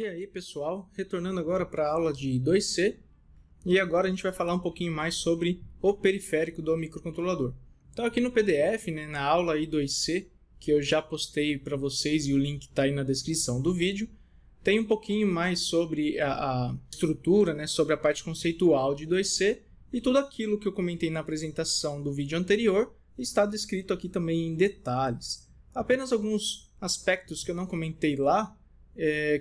E aí pessoal, retornando agora para a aula de 2C, e agora a gente vai falar um pouquinho mais sobre o periférico do microcontrolador. Então aqui no PDF, na aula I2C, que eu já postei para vocês e o link está aí na descrição do vídeo, tem um pouquinho mais sobre a estrutura, sobre a parte conceitual de 2C, e tudo aquilo que eu comentei na apresentação do vídeo anterior está descrito aqui também em detalhes. Apenas alguns aspectos que eu não comentei lá,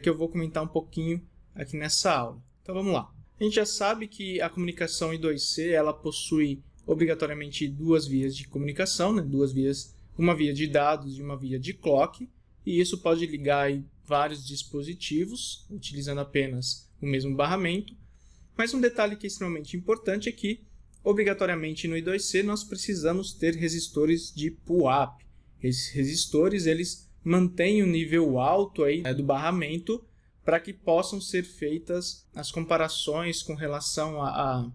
que eu vou comentar um pouquinho aqui nessa aula. Então vamos lá. A gente já sabe que a comunicação I2C ela possui obrigatoriamente duas vias de comunicação, duas vias, uma via de dados e uma via de clock, e isso pode ligar aí vários dispositivos utilizando apenas o mesmo barramento. Mas um detalhe que é extremamente importante é que, obrigatoriamente no I2C, nós precisamos ter resistores de pull-up. Esses resistores eles mantêm o nível alto aí, do barramento para que possam ser feitas as comparações com relação à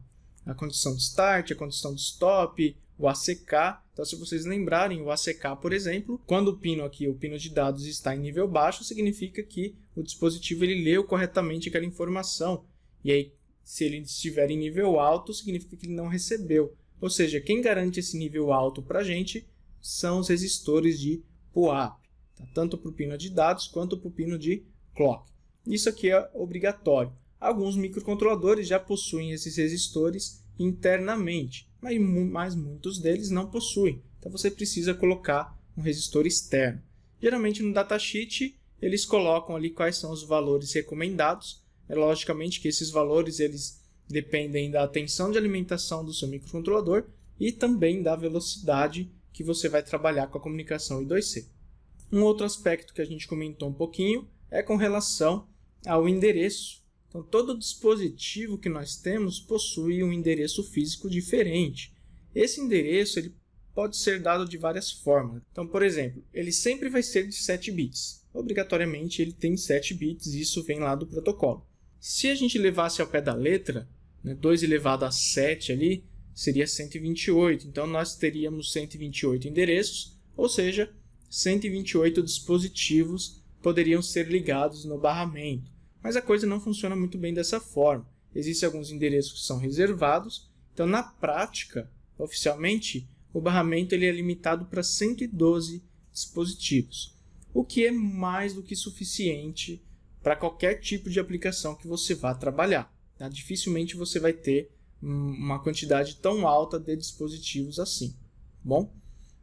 condição de start, a condição de stop, o ACK. Então, se vocês lembrarem, o ACK, por exemplo, quando o pino aqui, o pino de dados está em nível baixo, significa que o dispositivo ele leu corretamente aquela informação. E aí, se ele estiver em nível alto, significa que ele não recebeu. Ou seja, quem garante esse nível alto para a gente são os resistores de pull-up, tá? Tanto para o pino de dados quanto para o pino de clock. Isso aqui é obrigatório. Alguns microcontroladores já possuem esses resistores internamente, mas muitos deles não possuem. Então você precisa colocar um resistor externo. Geralmente no datasheet eles colocam ali quais são os valores recomendados. É logicamente que esses valores eles dependem da tensão de alimentação do seu microcontrolador e também da velocidade que você vai trabalhar com a comunicação I2C. Um outro aspecto que a gente comentou um pouquinho é com relação ao endereço. Então, todo dispositivo que nós temos possui um endereço físico diferente. Esse endereço ele pode ser dado de várias formas. Então, por exemplo, ele sempre vai ser de 7 bits. Obrigatoriamente, ele tem 7 bits e isso vem lá do protocolo. Se a gente levasse ao pé da letra, 2 elevado a 7 ali, seria 128. Então, nós teríamos 128 endereços, ou seja, 128 dispositivos poderiam ser ligados no barramento. Mas a coisa não funciona muito bem dessa forma. Existem alguns endereços que são reservados. Então, na prática, oficialmente, o barramento ele é limitado para 112 dispositivos, o que é mais do que suficiente para qualquer tipo de aplicação que você vá trabalhar. Tá? Dificilmente você vai ter uma quantidade tão alta de dispositivos assim. Bom?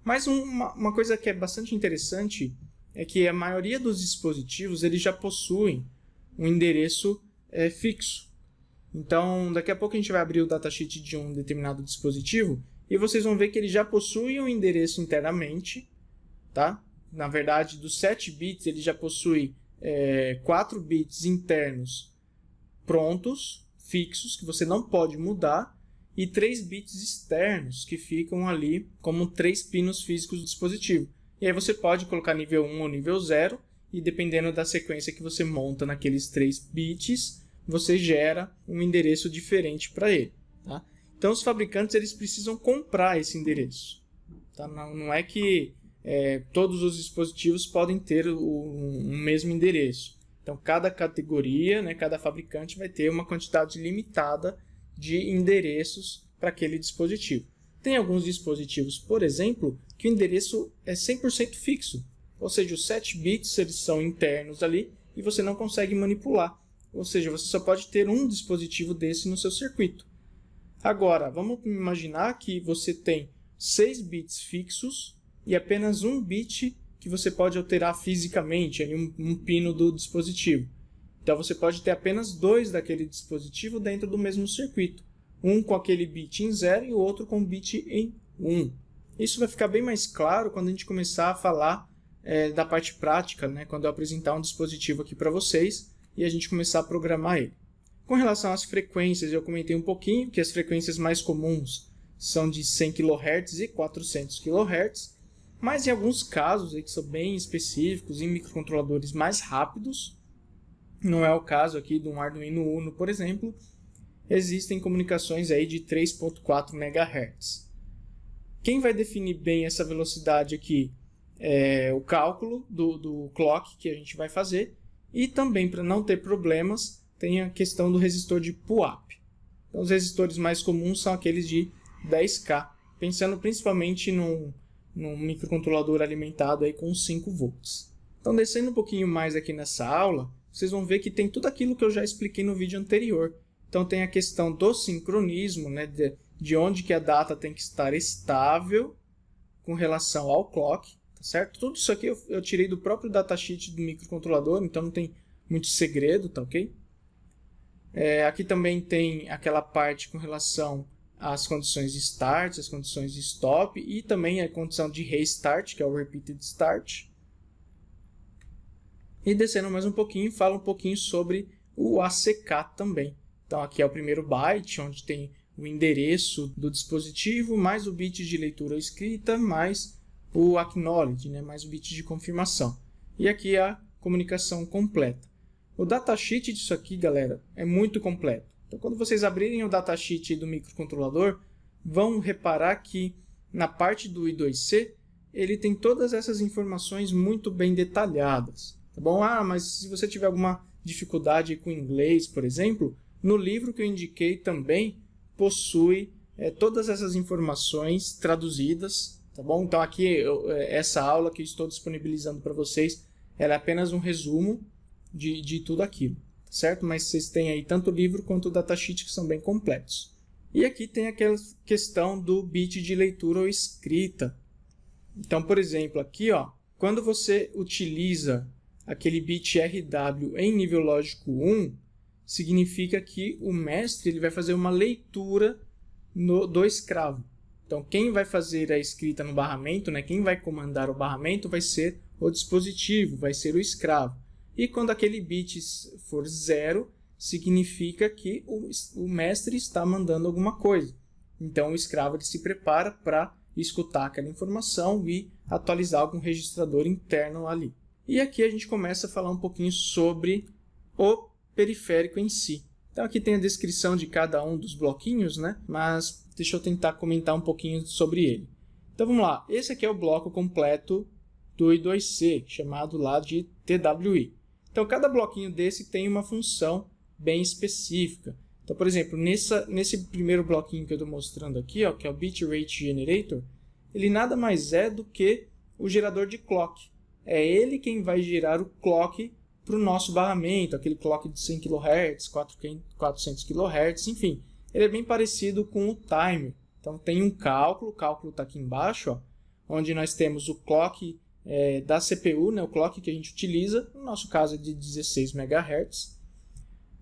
Mas uma coisa que é bastante interessante é que a maioria dos dispositivos eles já possuem um endereço fixo. Então, daqui a pouco a gente vai abrir o datasheet de um determinado dispositivo e vocês vão ver que ele já possui um endereço internamente. Tá? Na verdade, dos 7 bits, ele já possui 4 bits internos prontos, fixos, que você não pode mudar, e 3 bits externos que ficam ali como 3 pinos físicos do dispositivo. E aí você pode colocar nível 1 ou nível 0, e dependendo da sequência que você monta naqueles 3 bits, você gera um endereço diferente para ele. Tá? Então os fabricantes eles precisam comprar esse endereço. Tá? Não é que todos os dispositivos podem ter um mesmo endereço. Então cada categoria, cada fabricante vai ter uma quantidade limitada de endereços para aquele dispositivo. Tem alguns dispositivos, por exemplo, que o endereço é 100% fixo. Ou seja, os 7 bits eles são internos ali e você não consegue manipular. Ou seja, você só pode ter um dispositivo desse no seu circuito. Agora, vamos imaginar que você tem 6 bits fixos e apenas um bit que você pode alterar fisicamente, ali um pino do dispositivo. Então você pode ter apenas 2 daquele dispositivo dentro do mesmo circuito. Um com aquele bit em 0 e o outro com o bit em 1. Isso vai ficar bem mais claro quando a gente começar a falar da parte prática, quando eu apresentar um dispositivo aqui para vocês e a gente começar a programar ele. Com relação às frequências, eu comentei um pouquinho que as frequências mais comuns são de 100 kHz e 400 kHz, mas em alguns casos que são bem específicos, em microcontroladores mais rápidos, não é o caso aqui de um Arduino Uno, por exemplo, existem comunicações aí de 3.4 MHz. Quem vai definir bem essa velocidade aqui é o cálculo do clock que a gente vai fazer E também, para não ter problemas, tem a questão do resistor de pull-up. Então, os resistores mais comuns são aqueles de 10K, pensando principalmente num microcontrolador alimentado aí com 5 volts. Então, descendo um pouquinho mais aqui nessa aula, vocês vão ver que tem tudo aquilo que eu já expliquei no vídeo anterior. Então, tem a questão do sincronismo, né, de onde que a data tem que estar estável com relação ao clock, tá certo? Tudo isso aqui eu tirei do próprio datasheet do microcontrolador, então não tem muito segredo, tá ok? Aqui também tem aquela parte com relação às condições de start, as condições de stop e também a condição de restart, que é o repeated start. E descendo mais um pouquinho, fala um pouquinho sobre o ACK também. Então aqui é o primeiro byte, onde tem o endereço do dispositivo, mais o bit de leitura ou escrita, mais o acknowledge, né, mais o bit de confirmação. E aqui a comunicação completa. O datasheet disso aqui, galera, é muito completo. Então, quando vocês abrirem o datasheet do microcontrolador, vão reparar que na parte do I2C, ele tem todas essas informações muito bem detalhadas. Tá bom? Mas se você tiver alguma dificuldade com inglês, por exemplo, no livro que eu indiquei também possui todas essas informações traduzidas. Tá bom? Então, aqui, essa aula que eu estou disponibilizando para vocês, ela é apenas um resumo de tudo aquilo, certo? Mas vocês têm aí tanto o livro quanto o datasheet que são bem completos. E aqui tem aquela questão do bit de leitura ou escrita. Então, por exemplo, aqui, ó, quando você utiliza aquele bit RW em nível lógico 1, significa que o mestre ele vai fazer uma leitura do escravo. Então, quem vai fazer a escrita no barramento, né, quem vai comandar o barramento vai ser o dispositivo, vai ser o escravo. E quando aquele bit for 0, significa que o mestre está mandando alguma coisa. Então, o escravo ele se prepara para escutar aquela informação e atualizar algum registrador interno ali. E aqui a gente começa a falar um pouquinho sobre o periférico em si. Então, aqui tem a descrição de cada um dos bloquinhos, né? Mas deixa eu tentar comentar um pouquinho sobre ele. Então, vamos lá. Esse aqui é o bloco completo do I2C, chamado lá de TWI. Então, cada bloquinho desse tem uma função bem específica. Então, por exemplo, nesse primeiro bloquinho que eu estou mostrando aqui, ó, que é o Bitrate Generator, ele nada mais é do que o gerador de clock. É ele quem vai gerar o clock para o nosso barramento, aquele clock de 100 kHz, 400 kHz, enfim. Ele é bem parecido com o timer. Então, tem um cálculo, o cálculo está aqui embaixo, ó, onde nós temos o clock da CPU, né, o clock que a gente utiliza, no nosso caso é de 16 MHz.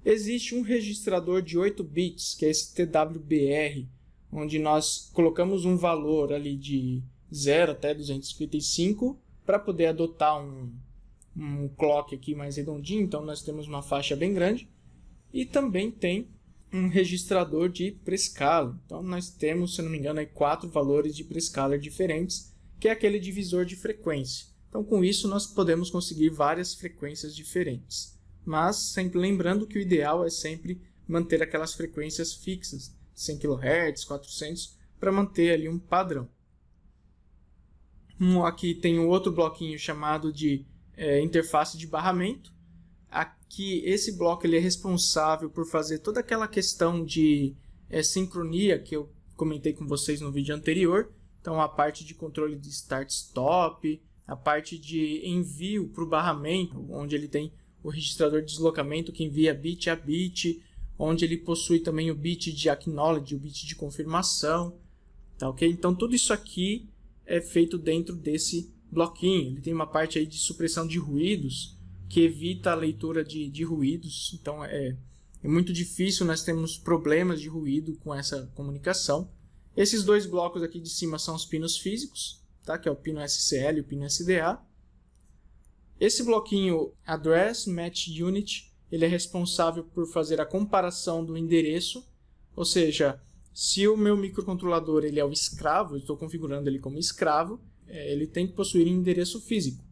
Existe um registrador de 8 bits, que é esse TWBR, onde nós colocamos um valor ali de 0 até 255 para poder adotar um clock aqui mais redondinho, então nós temos uma faixa bem grande. E também tem um registrador de prescaler. Então nós temos, se não me engano, aí 4 valores de prescaler diferentes, que é aquele divisor de frequência. Então, com isso, nós podemos conseguir várias frequências diferentes. Mas, sempre lembrando que o ideal é sempre manter aquelas frequências fixas, 100 kHz, 400, para manter ali um padrão. Aqui tem um outro bloquinho chamado de interface de barramento. Aqui, esse bloco ele é responsável por fazer toda aquela questão de sincronia que eu comentei com vocês no vídeo anterior. Então, a parte de controle de start-stop, a parte de envio para o barramento, onde ele tem o registrador de deslocamento que envia bit a bit, onde ele possui também o bit de acknowledge, o bit de confirmação. Tá, ok? Então, tudo isso aqui é feito dentro desse bloquinho. Ele tem uma parte aí de supressão de ruídos, que evita a leitura de ruídos. Então, é muito difícil, nós temos problemas de ruído com essa comunicação. Esses dois blocos aqui de cima são os pinos físicos, tá? Que é o pino SCL e o pino SDA. Esse bloquinho Address Match Unit, ele é responsável por fazer a comparação do endereço, ou seja, se o meu microcontrolador ele é o escravo, eu estou configurando ele como escravo, ele tem que possuir um endereço físico,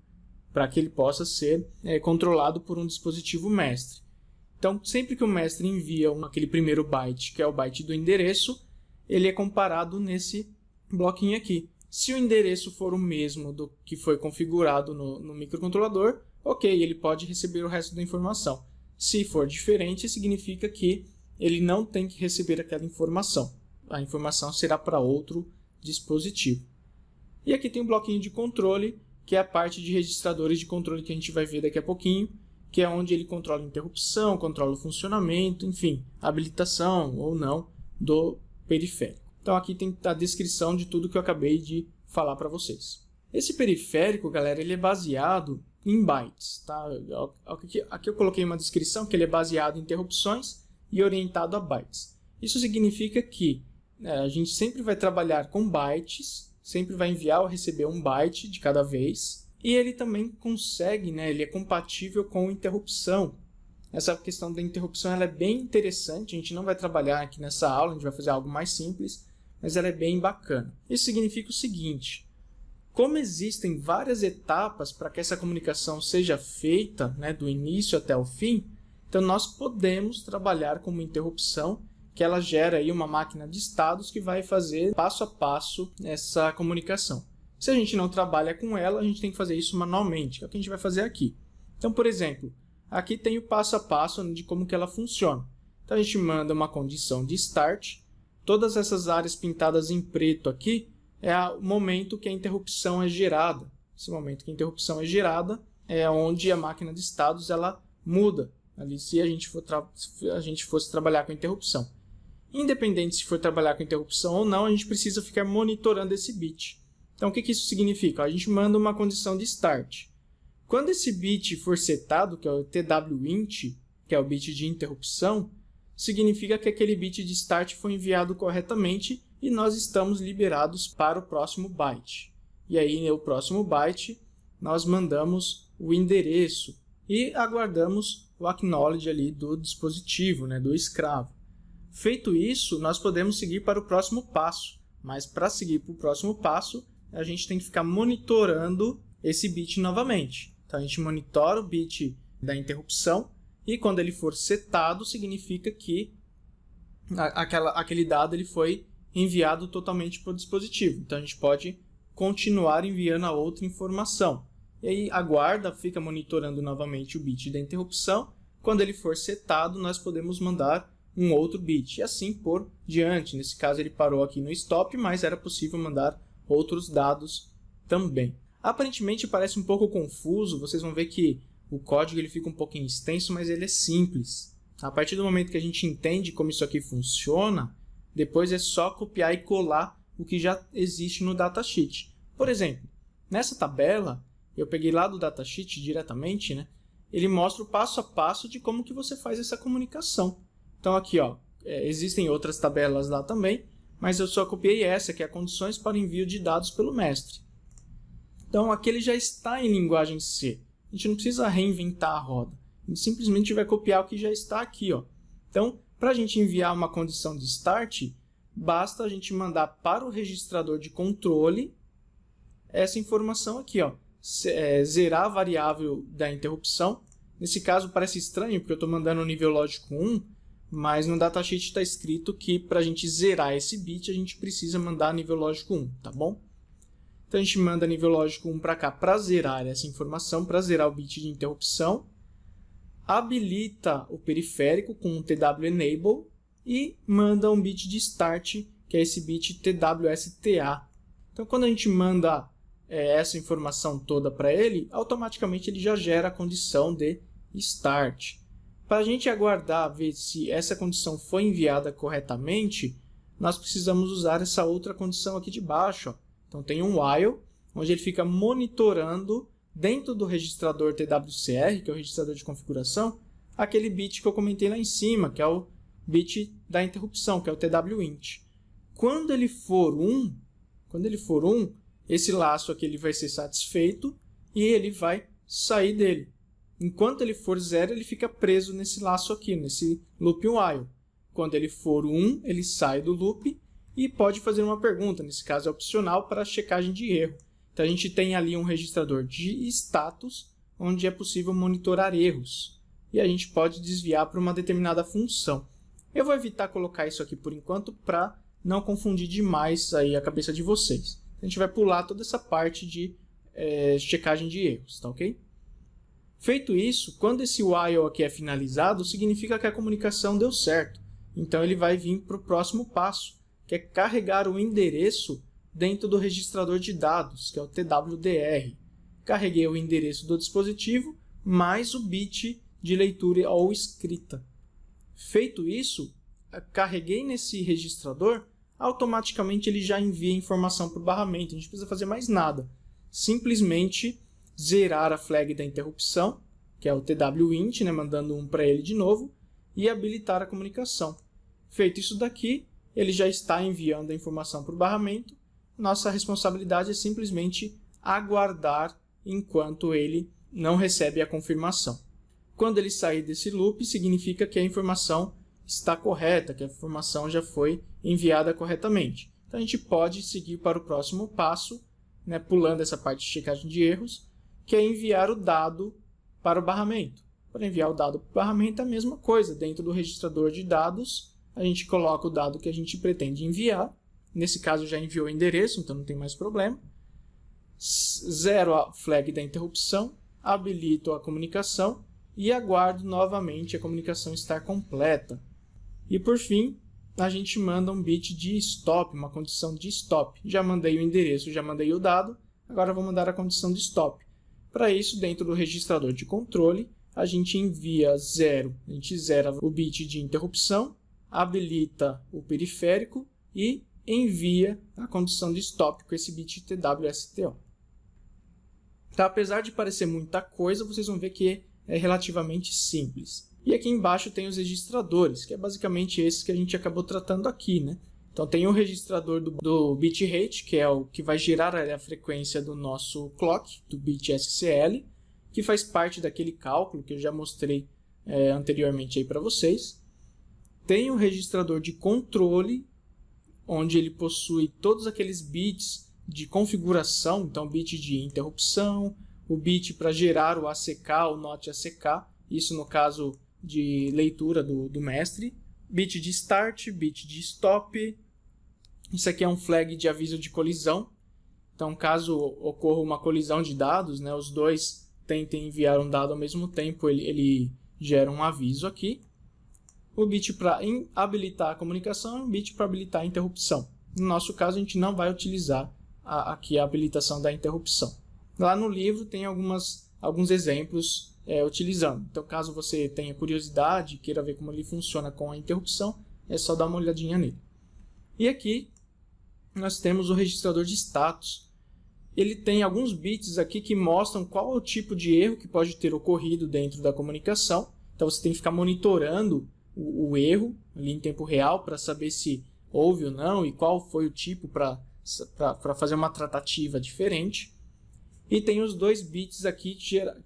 para que ele possa ser controlado por um dispositivo mestre. Então, sempre que o mestre envia aquele primeiro byte, que é o byte do endereço, ele é comparado nesse bloquinho aqui. Se o endereço for o mesmo do que foi configurado no microcontrolador, ok, ele pode receber o resto da informação. Se for diferente, significa que ele não tem que receber aquela informação. A informação será para outro dispositivo. E aqui tem um bloquinho de controle, que é a parte de registradores de controle que a gente vai ver daqui a pouquinho, que é onde ele controla a interrupção, controla o funcionamento, enfim, a habilitação ou não do periférico. Então aqui tem a descrição de tudo que eu acabei de falar para vocês. Esse periférico, galera, ele é baseado em bytes. Tá? Aqui eu coloquei uma descrição que ele é baseado em interrupções e orientado a bytes. Isso significa que a gente sempre vai trabalhar com bytes, sempre vai enviar ou receber um byte de cada vez, e ele também consegue, ele é compatível com interrupção. Essa questão da interrupção ela é bem interessante, a gente não vai trabalhar aqui nessa aula, a gente vai fazer algo mais simples, mas ela é bem bacana. Isso significa o seguinte: como existem várias etapas para que essa comunicação seja feita, do início até o fim, então nós podemos trabalhar com uma interrupção que ela gera aí uma máquina de estados que vai fazer passo a passo essa comunicação. Se a gente não trabalha com ela, a gente tem que fazer isso manualmente, que é o que a gente vai fazer aqui. Então, por exemplo, aqui tem o passo a passo de como que ela funciona. Então a gente manda uma condição de start. Todas essas áreas pintadas em preto aqui é o momento que a interrupção é gerada. Esse momento que a interrupção é gerada é onde a máquina de estados ela muda, ali, se a gente fosse trabalhar com interrupção. Independente se for trabalhar com interrupção ou não, a gente precisa ficar monitorando esse bit. Então, o que isso significa? A gente manda uma condição de start. Quando esse bit for setado, que é o TWINT, que é o bit de interrupção, significa que aquele bit de start foi enviado corretamente e nós estamos liberados para o próximo byte. E aí, no próximo byte, nós mandamos o endereço e aguardamos o acknowledge ali do dispositivo, do escravo. Feito isso, nós podemos seguir para o próximo passo, mas para seguir para o próximo passo, a gente tem que ficar monitorando esse bit novamente. Então, a gente monitora o bit da interrupção e quando ele for setado, significa que aquele dado ele foi enviado totalmente para o dispositivo. Então, a gente pode continuar enviando a outra informação. E aí, aguarda, fica monitorando novamente o bit da interrupção. Quando ele for setado, nós podemos mandar um outro bit. E assim por diante. Nesse caso, ele parou aqui no stop, mas era possível mandar outros dados também. Aparentemente parece um pouco confuso, vocês vão ver que o código ele fica um pouquinho extenso, mas ele é simples. A partir do momento que a gente entende como isso aqui funciona, depois é só copiar e colar o que já existe no datasheet. Por exemplo, nessa tabela, eu peguei lá do datasheet diretamente, ele mostra o passo a passo de como que você faz essa comunicação. Então aqui, existem outras tabelas lá também, mas eu só copiei essa, que é condições para o envio de dados pelo mestre. Então, aqui ele já está em linguagem C. A gente não precisa reinventar a roda. A gente simplesmente vai copiar o que já está aqui. Então, para a gente enviar uma condição de start, basta a gente mandar para o registrador de controle essa informação aqui. Zerar a variável da interrupção. Nesse caso, parece estranho, porque eu estou mandando o nível lógico 1, mas no datasheet está escrito que para a gente zerar esse bit, a gente precisa mandar nível lógico 1, tá bom? Então a gente manda nível lógico 1 para cá para zerar essa informação, para zerar o bit de interrupção, habilita o periférico com um TW-enable e manda um bit de start, que é esse bit TWSTA. Então quando a gente manda essa informação toda para ele, automaticamente ele já gera a condição de start. Para a gente aguardar, ver se essa condição foi enviada corretamente, nós precisamos usar essa outra condição aqui de baixo. Então tem um while, onde ele fica monitorando dentro do registrador TWCR, que é o registrador de configuração, aquele bit que eu comentei lá em cima, que é o bit da interrupção, que é o TWINT. Quando ele for 1, esse laço aqui ele vai ser satisfeito e ele vai sair dele. Enquanto ele for 0, ele fica preso nesse laço aqui, nesse loop while. Quando ele for 1, ele sai do loop e pode fazer uma pergunta, nesse caso é opcional para checagem de erro. Então a gente tem ali um registrador de status, onde é possível monitorar erros. E a gente pode desviar para uma determinada função. Eu vou evitar colocar isso aqui por enquanto para não confundir demais aí a cabeça de vocês. A gente vai pular toda essa parte de checagem de erros, tá ok? Feito isso, quando esse while aqui é finalizado, significa que a comunicação deu certo. Então ele vai vir para o próximo passo, que é carregar o endereço dentro do registrador de dados, que é o TWDR. Carreguei o endereço do dispositivo, mais o bit de leitura ou escrita. Feito isso, carreguei nesse registrador, automaticamente ele já envia informação para o barramento. A gente não precisa fazer mais nada. Simplesmente zerar a flag da interrupção, que é o twint, né, mandando um para ele de novo, e habilitar a comunicação. Feito isso daqui, ele já está enviando a informação para o barramento. Nossa responsabilidade é simplesmente aguardar enquanto ele não recebe a confirmação. Quando ele sair desse loop, significa que a informação está correta, que a informação já foi enviada corretamente. Então a gente pode seguir para o próximo passo, né, pulando essa parte de checagem de erros, que é enviar o dado para o barramento. Para enviar o dado para o barramento é a mesma coisa. Dentro do registrador de dados, a gente coloca o dado que a gente pretende enviar. Nesse caso já enviou o endereço, então não tem mais problema. Zero a flag da interrupção, habilito a comunicação e aguardo novamente a comunicação estar completa. E por fim, a gente manda um bit de stop, uma condição de stop. Já mandei o endereço, já mandei o dado, agora vou mandar a condição de stop. Para isso, dentro do registrador de controle, a gente envia 0, a gente zera o bit de interrupção, habilita o periférico e envia a condição de stop com esse bit TWSTO. Tá? Apesar de parecer muita coisa, vocês vão ver que é relativamente simples. E aqui embaixo tem os registradores, que é basicamente esses que a gente acabou tratando aqui, né? Então tem o registrador do bitrate, que é o que vai gerar a frequência do nosso clock, do bit SCL, que faz parte daquele cálculo que eu já mostrei anteriormente aí para vocês. Tem o registrador de controle, onde ele possui todos aqueles bits de configuração, então o bit de interrupção, o bit para gerar o ACK, o NOT ACK, isso no caso de leitura do mestre, bit de start, bit de stop. Isso aqui é um flag de aviso de colisão. Então, caso ocorra uma colisão de dados, né, os dois tentem enviar um dado ao mesmo tempo, ele gera um aviso aqui. O bit para habilitar a comunicação e o bit para habilitar a interrupção. No nosso caso, a gente não vai utilizar aqui a habilitação da interrupção. Lá no livro tem alguns exemplos utilizando. Então, caso você tenha curiosidade e queira ver como ele funciona com a interrupção, é só dar uma olhadinha nele. E aqui nós temos o registrador de status. Ele tem alguns bits aqui que mostram qual é o tipo de erro que pode ter ocorrido dentro da comunicação. Então você tem que ficar monitorando o erro ali em tempo real para saber se houve ou não e qual foi o tipo para fazer uma tratativa diferente. E tem os dois bits aqui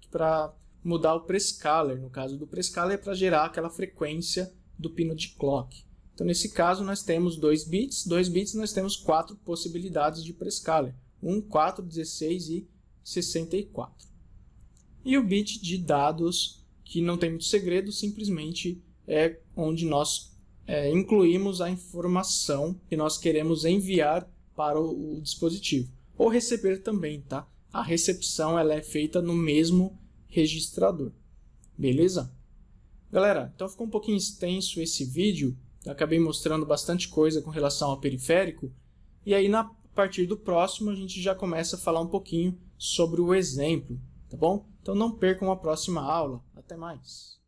para mudar o prescaler. No caso do prescaler é para gerar aquela frequência do pino de clock. Então, nesse caso, nós temos 2 bits. 2 bits nós temos 4 possibilidades de prescaler. 1, 4, 16 e 64. E o bit de dados, que não tem muito segredo, simplesmente é onde nós incluímos a informação que nós queremos enviar para o dispositivo. Ou receber também, tá? A recepção ela é feita no mesmo registrador. Beleza? Galera, então ficou um pouquinho extenso esse vídeo. Eu acabei mostrando bastante coisa com relação ao periférico. E aí, a partir do próximo, a gente já começa a falar um pouquinho sobre o exemplo. Tá bom? Então não percam a próxima aula. Até mais!